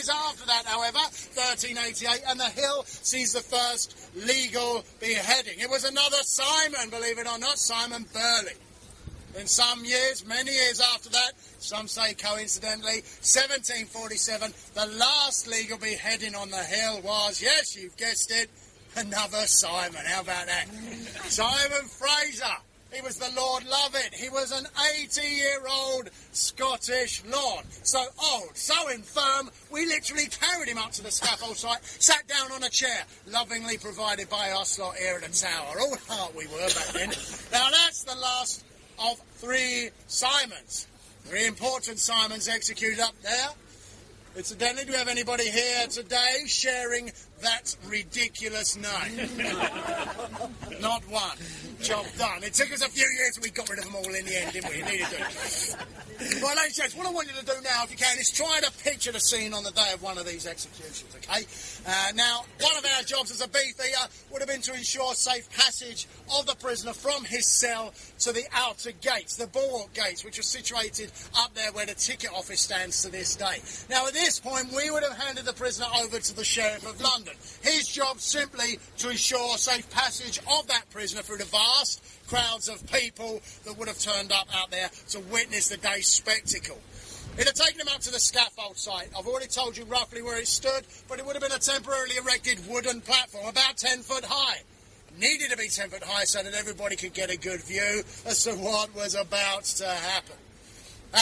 years after that, however, 1388, and the hill sees the first legal beheading. It was another Simon, believe it or not, Simon Burley. In some years, many years after that, some say coincidentally, 1747, the last legal beheading on the hill was, yes, you've guessed it, another Simon. How about that? Simon Fraser. He was the Lord Lovett. He was an 80-year-old Scottish lord. So old, so infirm, we literally carried him up to the scaffold site, sat down on a chair, lovingly provided by our slot here at the tower. All heart we were back then. Now that's the last of 3 Simons. 3 important Simons executed up there. Incidentally, do we have anybody here today sharing that ridiculous name? Not one. Job done. It took us a few years and we got rid of them all in the end, didn't we? It needed to. Well, ladies and gents, what I want you to do now, if you can, is try to picture the scene on the day of one of these executions, okay? Now, one of our jobs as a beefeater would have been to ensure safe passage of the prisoner from his cell to the outer gates, the bulwark gates, which are situated up there where the ticket office stands to this day. Now, at this point, we would have handed the prisoner over to the Sheriff of London. His job simply to ensure safe passage of that prisoner through the vast crowds of people that would have turned up out there to witness the day's spectacle. It had taken him up to the scaffold site. I've already told you roughly where it stood, but it would have been a temporarily erected wooden platform about 10 foot high. Needed to be 10 foot high so that everybody could get a good view as to what was about to happen.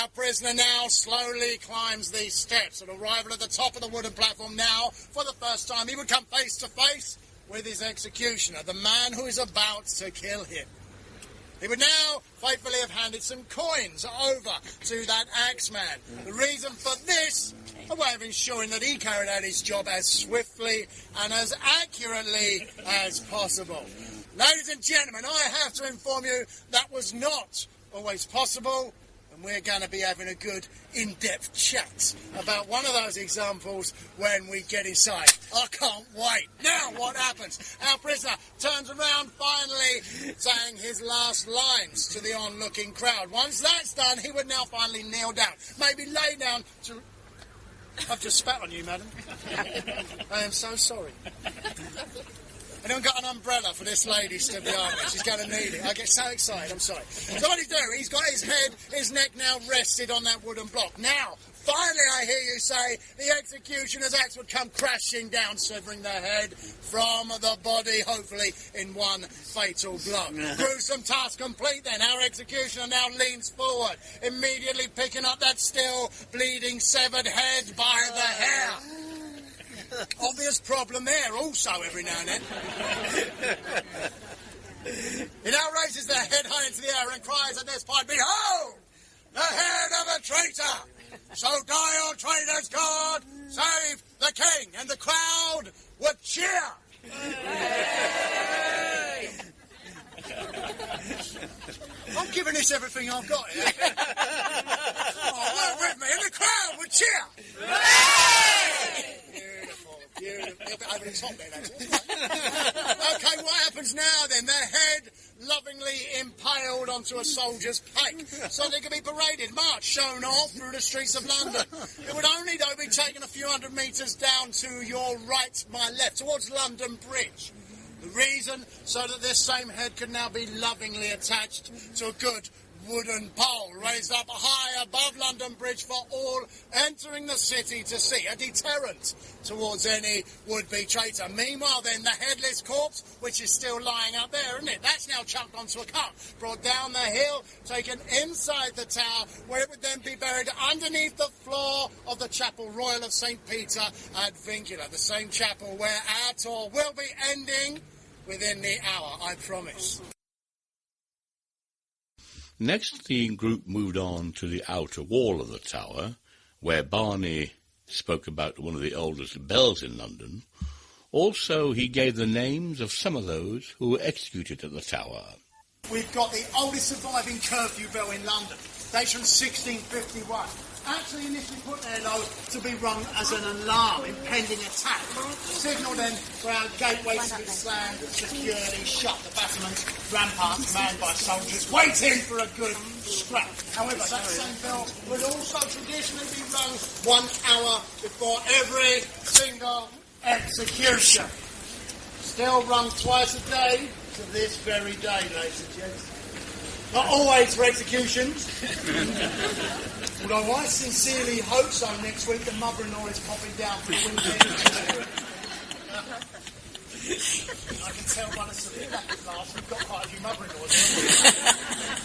Our prisoner now slowly climbs these steps. At arrival at the top of the wooden platform now, for the first time, he would come face to face with his executioner, the man who is about to kill him. He would now faithfully have handed some coins over to that axeman. The reason for this, a way of ensuring that he carried out his job as swiftly and as accurately as possible. Ladies and gentlemen, I have to inform you that was not always possible. We're going to be having a good in-depth chat about one of those examples when we get inside. I can't wait. Now what happens? Our prisoner turns around, finally saying his last lines to the onlooking crowd. Once that's done, he would now finally kneel down, maybe lay down to... I've just spat on you, madam. I am so sorry. Anyone got an umbrella for this lady stood behind me? She's going to need it. I get so excited, I'm sorry. So what he's doing, he's got his head, his neck now rested on that wooden block. Now, finally I hear you say, the executioner's axe would come crashing down, severing the head from the body, hopefully in one fatal blow. Gruesome task complete then. Our executioner now leans forward, immediately picking up that still bleeding severed head by the hair. Obvious problem there also every now and then. He now raises the head high into the air and cries at this point, "Behold, the head of a traitor! So die all traitors, God! Save the king!" And the crowd would cheer. I'm giving this everything I've got here. Oh, work with me, and the crowd would cheer. Beautiful. A bit over the top there, actually. Okay, what happens now then? The head lovingly impaled onto a soldier's pike, so they can be paraded, marched, shown off through the streets of London. It would only, though, be taken a few hundred metres down to your right, my left, towards London Bridge. The reason, so that this same head could now be lovingly attached to a good wooden pole raised up high above London Bridge for all entering the city to see, a deterrent towards any would-be traitor. Meanwhile then, the headless corpse, which is still lying out there, isn't it? That's now chucked onto a cart, brought down the hill, taken inside the tower, where it would then be buried underneath the floor of the Chapel Royal of St. Peter at Vincula, the same chapel where our tour will be ending within the hour, I promise. Next, the group moved on to the outer wall of the tower, where Barney spoke about one of the oldest bells in London. Also, he gave the names of some of those who were executed at the tower. We've got the oldest surviving curfew bell in London, dates from 1651. Actually initially put there, though, to be rung as an alarm, impending attack. Signal then for our gateways to be slammed, securely shut. The battlements, ramparts manned by soldiers, waiting for a good scrap. However, that same bell would also traditionally be rung 1 hour before every single execution. Still rung twice a day to this very day, ladies and gents. Not always for executions. Although I sincerely hope so next week the mother-in-law is popping down for the weekend. I can tell by the severe laughs we've got quite a few mother-in-laws here.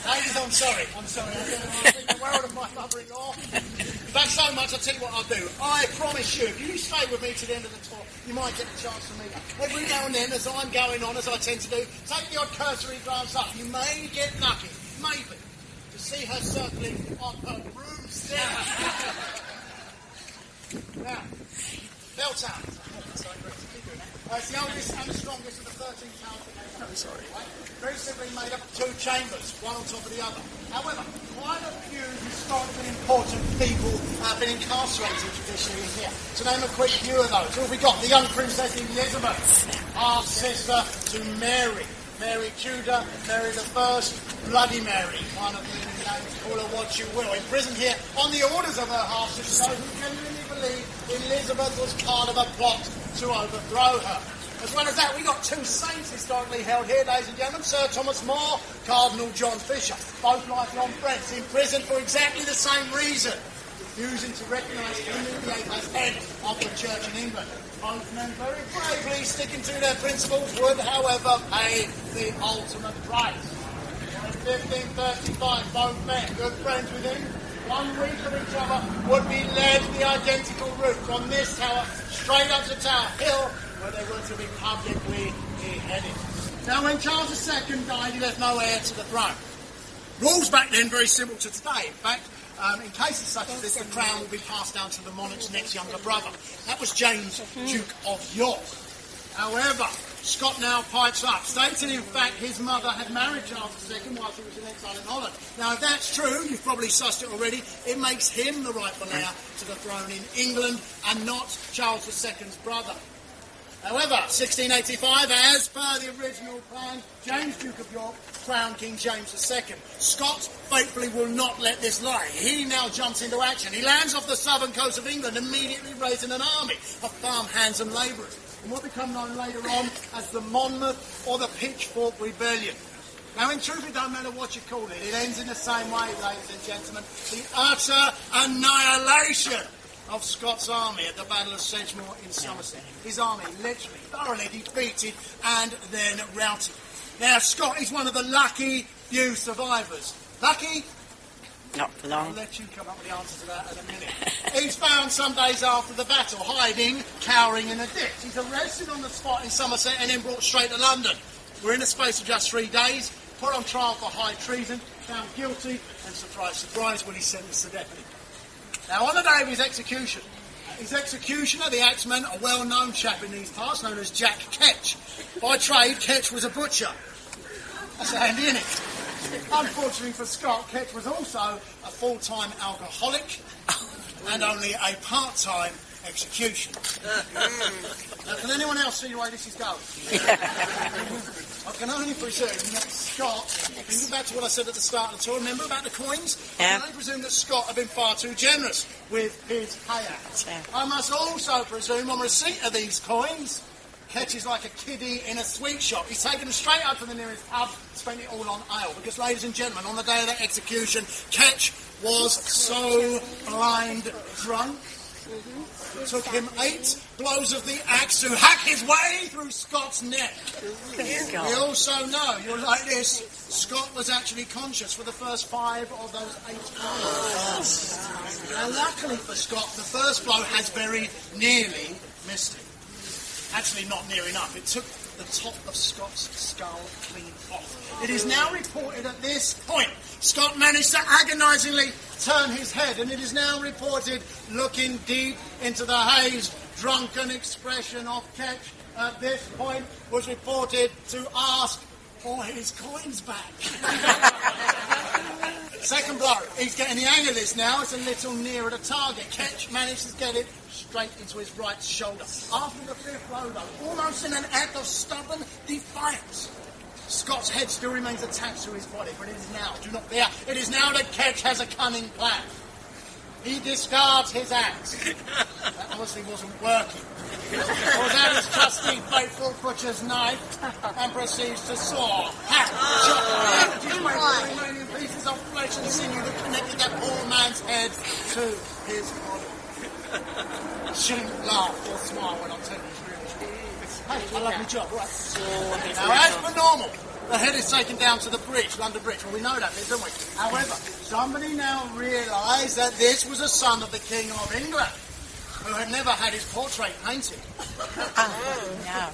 Ladies, I'm sorry. I think the world of my mother-in-law. But so much, I'll tell you what I'll do. I promise you, if you stay with me to the end of the tour, you might get a chance to meet her. Every now and then, as I'm going on, as I tend to do, take the odd cursory glance up. You may get lucky, maybe, to see her circling on her broomstick. Now, Belltown. It's the oldest and strongest of the 13 towns that they have. Right? Very simply made up of 2 chambers, one on top of the other. However, quite a few historically important people have been incarcerated traditionally in here. To name a quick few of those, who have we got? The young Princess Elizabeth, half-sister to Mary. Mary Tudor, Mary the First, Bloody Mary, one of the names, call her what you will. Imprisoned here on the orders of her half-sister, who genuinely believe Elizabeth was part of a plot to overthrow her. As well as that, we got 2 saints historically held here, ladies and gentlemen. Sir Thomas More, Cardinal John Fisher, both lifelong friends, imprisoned for exactly the same reason, refusing to recognise Henry VIII as head of the Church in England. Both men very bravely sticking to their principles would, however, pay the ultimate price. In 1535, both men, good friends with him, 1 week of each other, would be led the identical route from this tower straight up to Tower Hill, where they were to be publicly beheaded. Now, when Charles II died, he left no heir to the throne. Rules back then very simple to today. In fact, in cases such as this, the crown will be passed down to the monarch's next younger brother. That was James, Duke of York. However, Scott now pipes up, stating in fact his mother had married Charles II whilst he was in exile in Holland. Now, if that's true, you've probably sussed it already, it makes him the rightful heir to the throne in England and not Charles II's brother. However, 1685, as per the original plan, James, Duke of York, crowned King James II. Scott faithfully will not let this lie. He now jumps into action. He lands off the southern coast of England, immediately raising an army of farmhands and labourers, in what become known later on as the Monmouth or the Pitchfork Rebellion. Now, in truth, it don't matter what you call it. It ends in the same way, ladies and gentlemen. The utter annihilation of Scott's army at the Battle of Sedgemoor in Somerset. His army literally, thoroughly defeated and then routed. Now, Scott is one of the lucky few survivors. Lucky? Not for long. I'll let you come up with the answer to that in a minute. He's found some days after the battle, hiding, cowering in a ditch. He's arrested on the spot in Somerset and then brought straight to London. We're in the space of just 3 days, put on trial for high treason, found guilty, and surprise, surprise, when he's sentenced to death. Now, on the day of his execution, his executioner, the axeman, a well-known chap in these parts, known as Jack Ketch. By trade, Ketch was a butcher. That's handy, isn't it? Unfortunately for Scott, Ketch was also a full-time alcoholic and only a part-time executioner. Now, can anyone else see the way this is going? I can only presume that Scott, thinking back to what I said at the start of the tour, remember about the coins? I can only presume that Scott had been far too generous with his payouts. I must also presume, on receipt of these coins, Ketch is like a kiddie in a sweet shop. He's taken them straight up to the nearest pub, spent it all on ale. Because, ladies and gentlemen, on the day of that execution, Ketch was so blind drunk. It took him 8 blows of the axe to hack his way through Scott's neck. We also know, you're like this, Scott was actually conscious for the first 5 of those 8 blows. Now, luckily for Scott, the first blow has very nearly missed him. Actually, not near enough. It took the top of Scott's skull clean off. It is now reported at this point, Scott managed to agonisingly turn his head, and it is now reported, looking deep into the hazed, drunken expression of Ketch at this point, was reported to ask for his coins back. Second blow. He's getting the angle is now. It's a little nearer the target. Ketch manages to get it straight into his right shoulder. After the fifth blow, though, almost in an act of stubborn defiance, Scott's head still remains attached to his body, but it is now, do not fear, it is now that Ketch has a cunning plan. He discards his axe. That obviously wasn't working. Pulls out his trusty, faithful butcher's knife and proceeds to saw, hack, chop, his way through the remaining pieces of flesh and sinew that connected that poor man's head to his body. Shouldn't laugh or smile when I'm telling you really. Hey, I love my job, right? Now, as per normal, the head is taken down to the bridge, London Bridge. Well, we know that, don't we? However, somebody now realised that this was a son of the King of England, who had never had his portrait painted.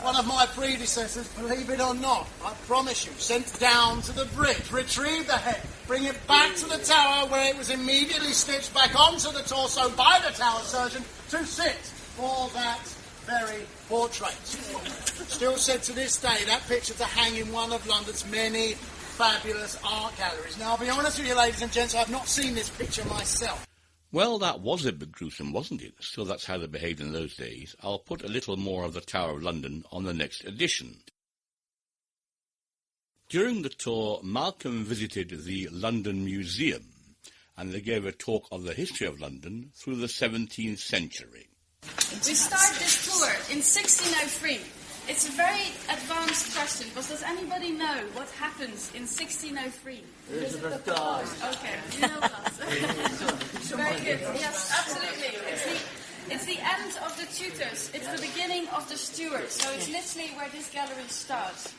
One of my predecessors, believe it or not, I promise you, sent down to the bridge, retrieved the head, bring it back to the tower where it was immediately stitched back onto the torso by the tower surgeon to sit for that very portrait. Still said to this day, that picture to hang in one of London's many fabulous art galleries. Now, I'll be honest with you, ladies and gents, I've not seen this picture myself. Well, that was a bit gruesome, wasn't it? Still, that's how they behaved in those days. I'll put a little more of the Tower of London on the next edition. During the tour, Malcolm visited the London Museum, and they gave a talk of the history of London through the 17th century. We start this tour in 1603. It's a very advanced question, but does anybody know what happens in 1603? Elizabeth dies. Okay, you know that. Very good. Yes, absolutely. It's the end of the Tudors. It's the beginning of the Stuarts. So it's literally where this gallery starts.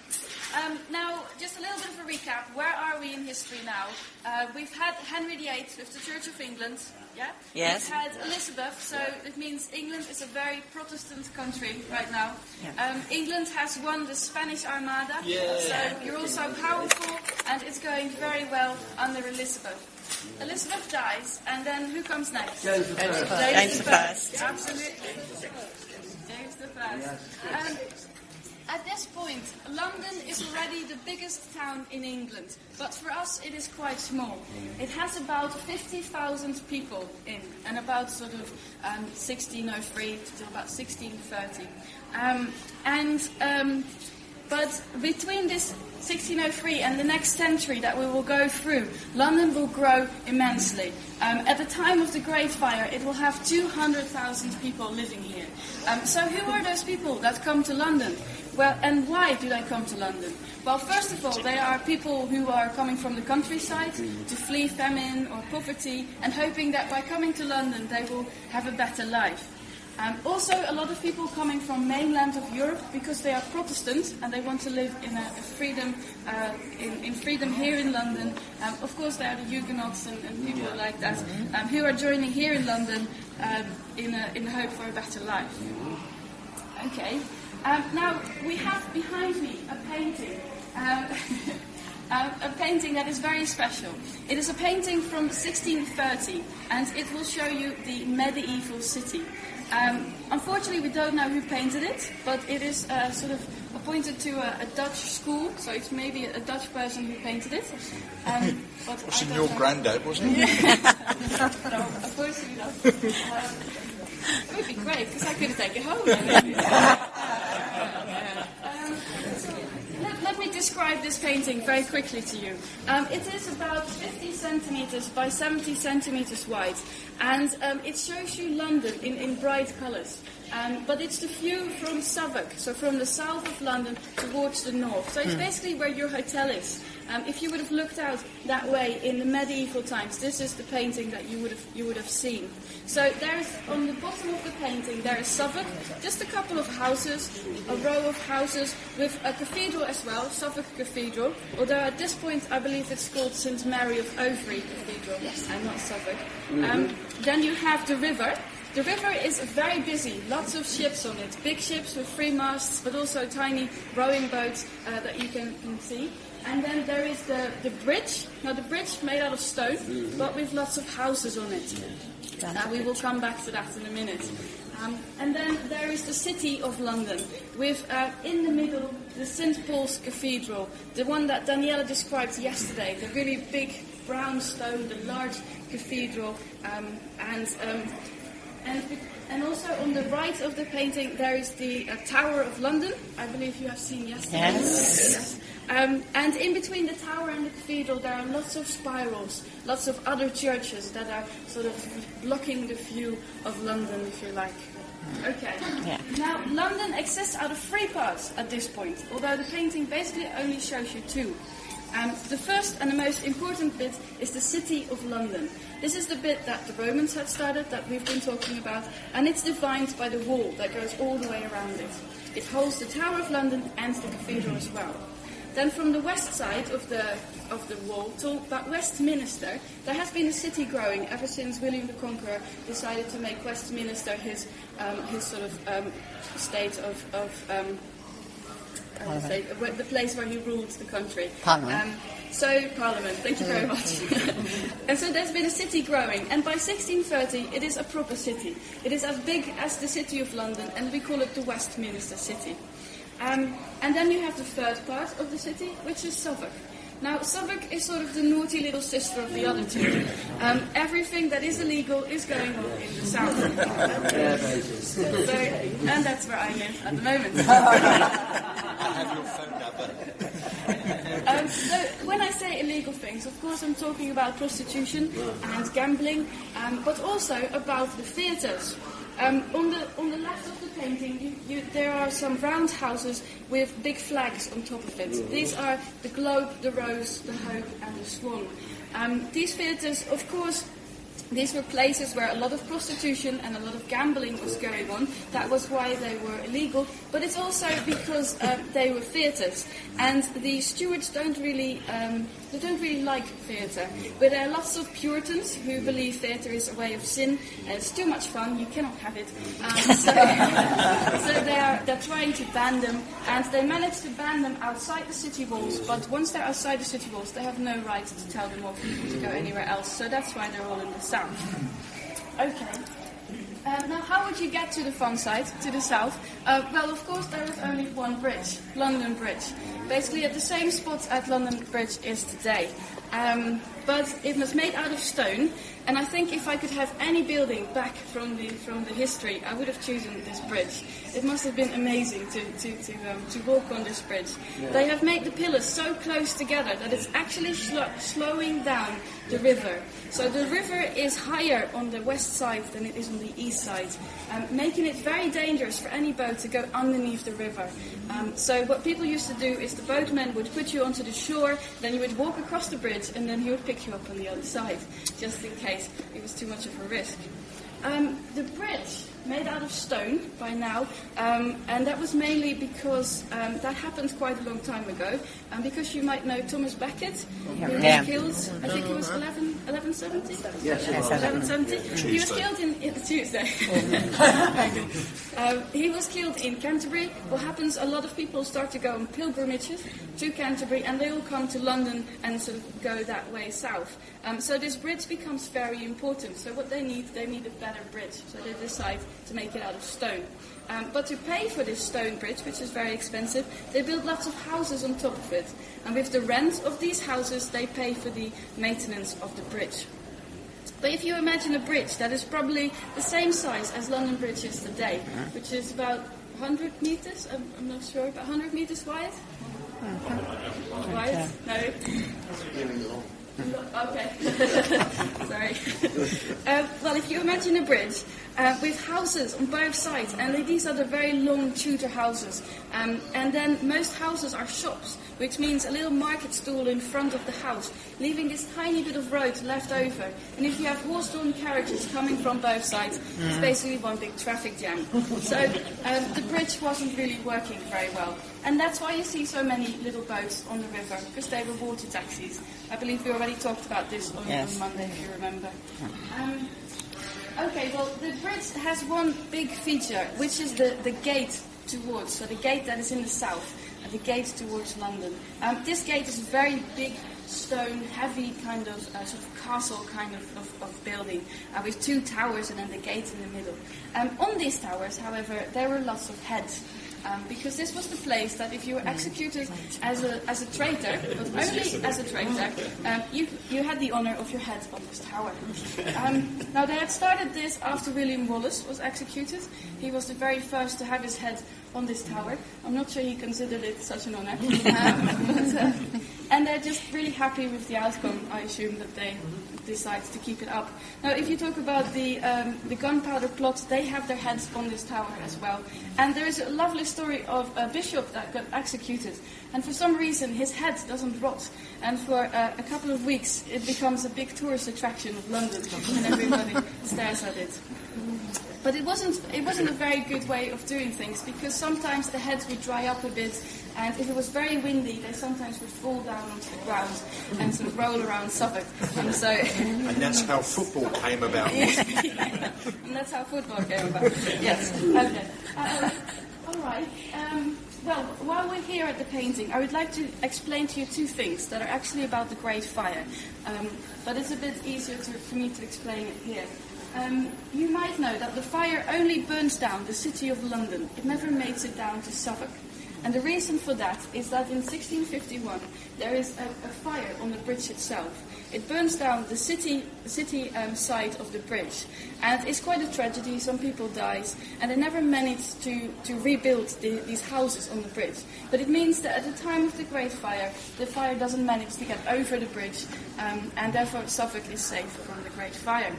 Now, just a little bit of a recap. Where are we in history now? We've had Henry VIII with the Church of England. Yeah? Yes. We've had Elizabeth, so it means England is a very Protestant country right now. Yeah. England has won the Spanish Armada, so you're also powerful, and it's going very well under Elizabeth. Elizabeth dies, and then who comes next? James I. Absolutely. James I. At this point, London is already the biggest town in England, but for us it is quite small. It has about 50,000 people in, and about sort of 1603 to about 1630. But between this 1603 and the next century that we will go through, London will grow immensely. At the time of the Great Fire, it will have 200,000 people living here. So who are those people that come to London? Well, and why do they come to London? Well, first of all, they are people who are coming from the countryside to flee famine or poverty and hoping that by coming to London they will have a better life. Also, a lot of people coming from mainland of Europe because they are Protestant and they want to live in a freedom, in freedom here in London. Of course, there are the Huguenots and people like that who are joining here in London in the hope for a better life. Okay. Now, we have behind me a painting. A painting that is very special. It is a painting from 1630, and it will show you the medieval city. Unfortunately, we don't know who painted it, but it is sort of appointed to a Dutch school, so it's maybe a Dutch person who painted it. But it wasn't your granddad, was it? No, unfortunately not. It would be great, because I could take it home. Let me describe this painting very quickly to you. It is about 50 centimeters by 70 centimeters wide, and it shows you London in bright colors. But it's the view from Southwark, so from the south of London towards the north. So it's basically where your hotel is. If you would have looked out that way in the medieval times, this is the painting that you would have seen. So there's on the bottom of the painting there is Southwark, just a couple of houses, a row of houses with a cathedral as well, Southwark Cathedral. Although at this point I believe it's called St Mary of Overy Cathedral, and not Southwark. Then you have the river. The river is very busy, lots of ships on it, big ships with 3 masts, but also tiny rowing boats that you can see. And then there is the bridge. Now the bridge made out of stone, but with lots of houses on it. We will come back to that in a minute. And then there is the city of London, with in the middle the St Paul's Cathedral, the one that Daniela described yesterday, the really big brown stone, the large cathedral, and also on the right of the painting there is the Tower of London. I believe you have seen yesterday. Yes. And in between the tower and the cathedral there are lots of spirals, lots of other churches that are sort of blocking the view of London, if you like. Okay. Yeah. Now, London exists out of 3 parts at this point, although the painting basically only shows you 2. The first and the most important bit is the City of London. This is the bit that the Romans had started, that we've been talking about, and it's defined by the wall that goes all the way around it. It holds the Tower of London and the cathedral as well. Then from the west side of the wall to Westminster, there has been a city growing ever since William the Conqueror decided to make Westminster his sort of state of the place where he ruled the country. Parliament. Parliament, thank you very much. And so there's been a city growing, and by 1630 it is a proper city. It is as big as the City of London, and we call it the Westminster City. And then you have the third part of the city, which is Southwark. Now, Southwark is sort of the naughty little sister of the other 2. Everything that is illegal is going on in the south. And that's where I live at the moment. I have your phone number. So when I say illegal things, of course I'm talking about prostitution and gambling, but also about the theatres. On the left of the painting, there are some round houses with big flags on top of it. These are the Globe, the Rose, the Hope, and the Swan. These theatres, of course, these were places where a lot of prostitution and a lot of gambling was going on. That was why they were illegal. But it's also because they were theatres, and the stewards don't really like theatre. But there are lots of Puritans who believe theatre is a way of sin. It's too much fun. You cannot have it. So they're trying to ban them, and they manage to ban them outside the city walls. But once they're outside the city walls, they have no right to tell them or people to go anywhere else. So that's why they're all in the south. Okay. Now, how would you get to the fun side, to the south? Well, of course, there is only one bridge, London Bridge. Basically at the same spot as London Bridge is today. But it was made out of stone, and I think if I could have any building back from the history, I would have chosen this bridge. It must have been amazing to walk on this bridge. Yeah. They have made the pillars so close together that it's actually slowing down the river. So the river is higher on the west side than it is on the east side, making it very dangerous for any boat to go underneath the river. So what people used to do is the boatman would put you onto the shore, then you would walk across the bridge, and then he would pick you up on the other side, just in case it was too much of a risk. The bridge, made out of stone by now, and that was mainly because that happened quite a long time ago, and because you might know Thomas Becket, who was killed, I think it was 1170? Yes, 1170. He was killed in Tuesday. He was killed in Canterbury. What happens, a lot of people start to go on pilgrimages to Canterbury, and they all come to London and sort of go that way south. So this bridge becomes very important. So what they need a better bridge. So they decide to make it out of stone. But to pay for this stone bridge, which is very expensive, they build lots of houses on top of it. And with the rent of these houses, they pay for the maintenance of the bridge. But if you imagine a bridge that is probably the same size as London Bridge is today, which is about 100 meters, I'm not sure, about 100 meters wide? Wide? No? Okay. Sorry. Well, if you imagine a bridge with houses on both sides, and these are the very long Tudor houses, and then most houses are shops, which means a little market stall in front of the house, leaving this tiny bit of road left over. And if you have horse-drawn carriages coming from both sides, it's basically one big traffic jam. So the bridge wasn't really working very well. And that's why you see so many little boats on the river, because they were water taxis. I believe we already talked about this on Monday, if you remember. Okay, well, the bridge has one big feature, which is the gate towards, so the gate that is in the south, the gate towards London. This gate is a very big, stone, heavy kind of sort of castle kind of building with two towers and then the gate in the middle. On these towers, however, there were lots of heads. because this was the place that if you were executed as a traitor, but only as a traitor, you had the honor of your head on this tower. Now they had started this after William Wallace was executed. He was the very first to have his head on this tower. I'm not sure he considered it such an honor. And they're just really happy with the outcome, I assume, that they decide to keep it up. Now, if you talk about the gunpowder plot, they have their heads on this tower as well. And there is a lovely story of a bishop that got executed. And for some reason, his head doesn't rot. And for a couple of weeks, it becomes a big tourist attraction of London, and everybody stares at it. But it wasn't a very good way of doing things, because sometimes the heads would dry up a bit, and if it was very windy, they sometimes would fall down onto the ground and sort of roll around Suffolk. And so, and that's how football came about. Yeah. And that's how football came about. Yes. Okay. All right. Well, while we're here at the painting, I would like to explain to you two things that are actually about the Great Fire, but it's a bit easier for me to explain it here. You might know that the fire only burns down the city of London. It never makes it down to Suffolk. And the reason for that is that in 1651 there is a fire on the bridge itself. It burns down the city side of the bridge. And it's quite a tragedy. Some people died. And they never managed to rebuild these houses on the bridge. But it means that at the time of the Great Fire, the fire doesn't manage to get over the bridge. And therefore Suffolk is safe from the Great Fire.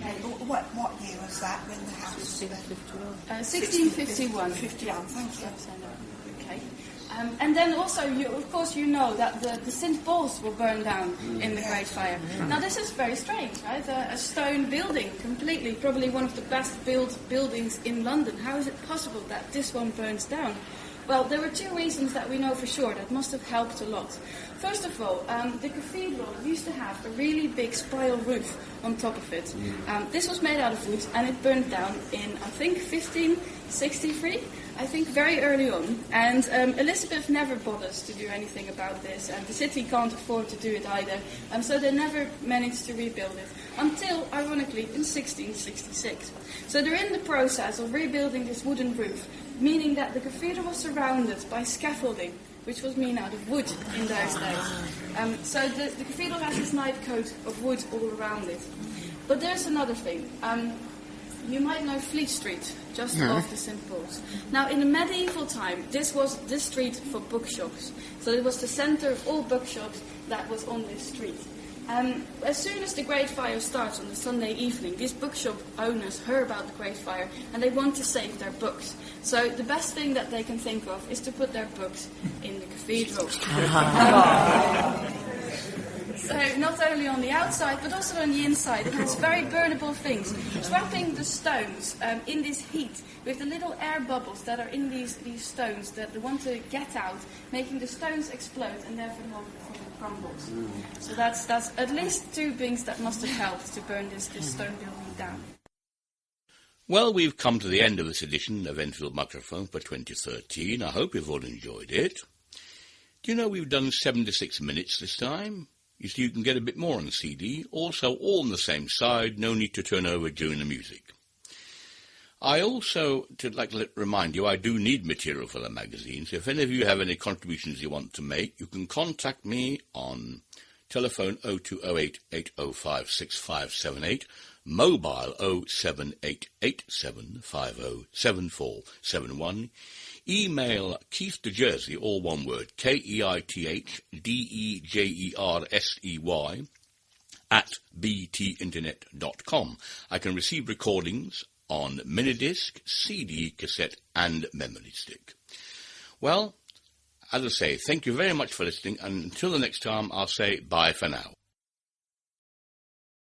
Okay, what year was that when the house was built? 1651. 51, thank you. Okay. And then also, of course, you know that the St. Paul's were burned down in the Great Fire. Now, this is very strange, right? A stone building, completely, probably one of the best built buildings in London. How is it possible that this one burns down? Well, there were two reasons that we know for sure that must have helped a lot. First of all, the cathedral used to have a really big spiral roof on top of it. This was made out of wood, and it burned down in, I think, 1563, I think very early on. And Elizabeth never bothers to do anything about this, and the city can't afford to do it either. So they never managed to rebuild it until, ironically, in 1666. So they're in the process of rebuilding this wooden roof, meaning that the cathedral was surrounded by scaffolding, which was made out of wood in those days. So the cathedral has this night coat of wood all around it. But there's another thing. You might know Fleet Street, just off the St. Paul's. Now, in the medieval time, this was the street for bookshops. So it was the center of all bookshops that was on this street. As soon as the Great Fire starts on the Sunday evening, these bookshop owners heard about the Great Fire and they want to save their books. So the best thing that they can think of is to put their books in the cathedral. So not only on the outside, but also on the inside, it has very burnable things, trapping the stones in this heat with the little air bubbles that are in these stones that they want to get out, making the stones explode and therefore the whole thing crumbles. So that's at least two things that must have helped to burn this stone building down. Well, we've come to the end of this edition of Enfield Microphone for 2013. I hope you've all enjoyed it. Do you know we've done 76 minutes this time? You see, you can get a bit more on the CD. Also, all on the same side, no need to turn over during the music. I also, like to remind you, I do need material for the magazine, so if any of you have any contributions you want to make, you can contact me on telephone 0208 805 6578, mobile 07887 507471, email Keith DeJersey, all one word, KeithDejersey, @btinternet.com. I can receive recordings on minidisc, CD, cassette, and memory stick. Well, as I say, thank you very much for listening, and until the next time, I'll say bye for now.